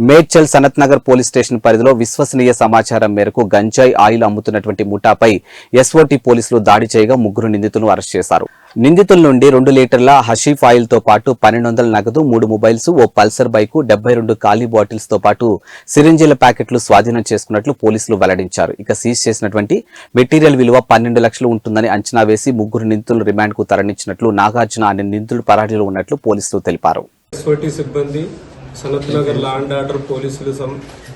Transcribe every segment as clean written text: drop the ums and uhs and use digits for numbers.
Medchal Sanath Nagar police station పరిధిలో విశ్వసనీయ సమాచారం మేరకు గంజాయి ఆయిల్ అమ్ముతున్నటువంటి ముఠాపై ఎస్ఓటీ పోలీసులు దాడి చేయగా 3 నిందితులను అరెస్ట్ చేశారు. నిందితుల నుండి 2 లీటర్ల హషీఫ్ ఆయిల్ తో పాటు 1200 నగదు, 3 మొబైల్స్, ఓ పల్సర్ బైకు, 72 ఖాళీ బాటిల్స్ తో పాటు సిరింజీల ప్యాకెట్లు స్వాధీనం చేసుకున్నట్లు పోలీసులు వెల్లడించారు. ఇక సీజ్ చేసినటువంటి మెటీరియల్ విలువ 12 లక్షలు ఉంటుందని అంచనా వేసి 3 నిందితులు రిమాండ్ కు తరలించినట్లు నాగార్జున అనే నిందితులు పరారీలో ఉన్నట్లు పోలీసులు తెలిపారు. Sanath Nagar law and order పోలీసులు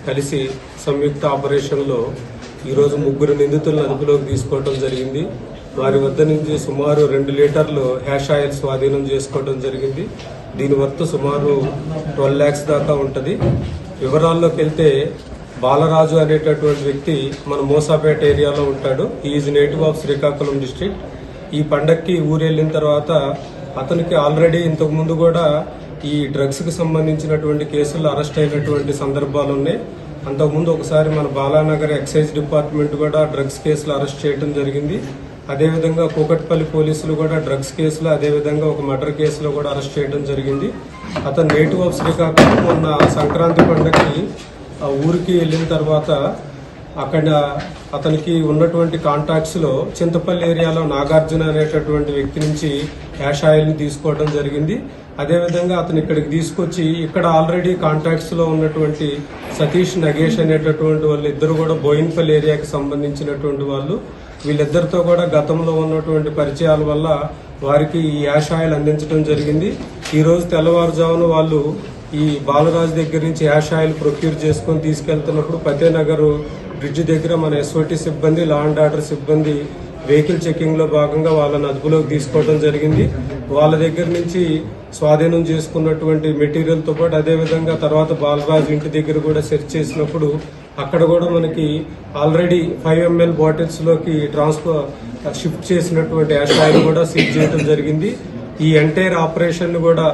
కలిసి సంయుక్త ఆపరేషన్లో ఈరోజు 3 నిందితులను అదుపులోకి తీసుకోవడం జరిగింది. వారి వద్ద నుంచి సుమారు 2 లీటర్లు హ్యాష్ ఆయిల్ స్వాధీనం చేసుకోవడం జరిగింది. దీని వర్త్ సుమారు 12 lakhs దాకా ఉంటుంది. వివరాల్లోకి వెళ్తే బాలరాజు అనేటటువంటి వ్యక్తి మన మోసాపేట ఏరియాలో ఉంటాడు. Is native of Srikakulam district. ఈ పండక్కి ఊరు వెళ్ళిన తర్వాత అతనికి ఆల్రెడీ ఇంతకు ముందు కూడా ఈ డ్రగ్స్ కి సంబంధించినటువంటి కేసుల్లో అరెస్ట్ అయినటువంటి సందర్భాలు ఉన్నాయి. అంతకుముందు ఒకసారి మన బాలానగర్ ఎక్సైజ్ డిపార్ట్మెంట్ కూడా డ్రగ్స్ కేసులు అరెస్ట్ చేయడం జరిగింది. అదేవిధంగా కూకట్పల్లి పోలీసులు కూడా డ్రగ్స్ కేసులో, అదేవిధంగా ఒక మర్డర్ కేసులో కూడా అరెస్ట్ చేయడం జరిగింది. అతను నేటివ్ ఆఫ్ శ్రీకాకుళం. మొన్న సంక్రాంతి పండుగకి ఊరికి వెళ్ళిన తర్వాత అక్కడ అతనికి ఉన్నటువంటి కాంటాక్ట్స్ లో చింతపల్లి ఏరియాలో నాగార్జున అనేటటువంటి వ్యక్తి నుంచి హ్యాష్ ఆయిల్ ని తీసుకోవడం జరిగింది. అదేవిధంగా అతను ఇక్కడికి తీసుకొచ్చి ఇక్కడ ఆల్రెడీ కాంటాక్ట్స్ లో ఉన్నటువంటి సతీష్, నగేష్ అనేటటువంటి వాళ్ళు ఇద్దరు కూడా బోయిన్పల్లి ఏరియాకి సంబంధించినటువంటి వాళ్ళు. వీళ్ళిద్దరితో కూడా గతంలో ఉన్నటువంటి పరిచయాల వల్ల వారికి ఈ హ్యాష్ ఆయిల్ అందించడం జరిగింది. ఈ రోజు తెల్లవారుజామున వాళ్ళు ఈ బాలరాజు దగ్గర నుంచి హ్యాష్ ఆయిల్ ప్రొక్యూర్ చేసుకుని తీసుకెళ్తున్నప్పుడు ఫతేనగర్ బ్రిడ్జ్ దగ్గర మన ఎస్ఓటీ సిబ్బంది, లా అండ్ ఆర్డర్ సిబ్బంది వెహికల్ చెకింగ్ లో భాగంగా వాళ్ళని అదుపులోకి తీసుకోవడం జరిగింది. వాళ్ళ దగ్గర నుంచి స్వాధీనం చేసుకున్నటువంటి మెటీరియల్ తో పాటు అదేవిధంగా తర్వాత బాలరాజు ఇంటి దగ్గర కూడా సెర్చ్ చేసినప్పుడు అక్కడ కూడా మనకి ఆల్రెడీ 5 ml బాటిల్స్ లోకి షిఫ్ట్ చేసినటువంటి యాష్ ఆయిల్ కూడా సీజ్ చేయడం జరిగింది. ఈ ఎంటైర్ ఆపరేషన్ కూడా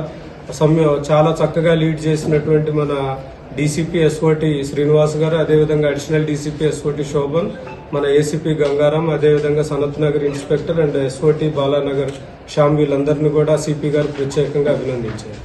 చాలా చక్కగా లీడ్ చేసినటువంటి మన డీసీపీ ఎస్ఓటీ శ్రీనివాస్ గారు, అదేవిధంగా అడిషనల్ డీసీపీ ఎస్ఓటీ శోభన్, మన ఏసీపీ గంగారాం, అదేవిధంగా Sanath Nagar inspector and SOT Balanagar Shyam వీళ్ళందరినీ కూడా సిపి గారు ప్రత్యేకంగా అభినందించారు.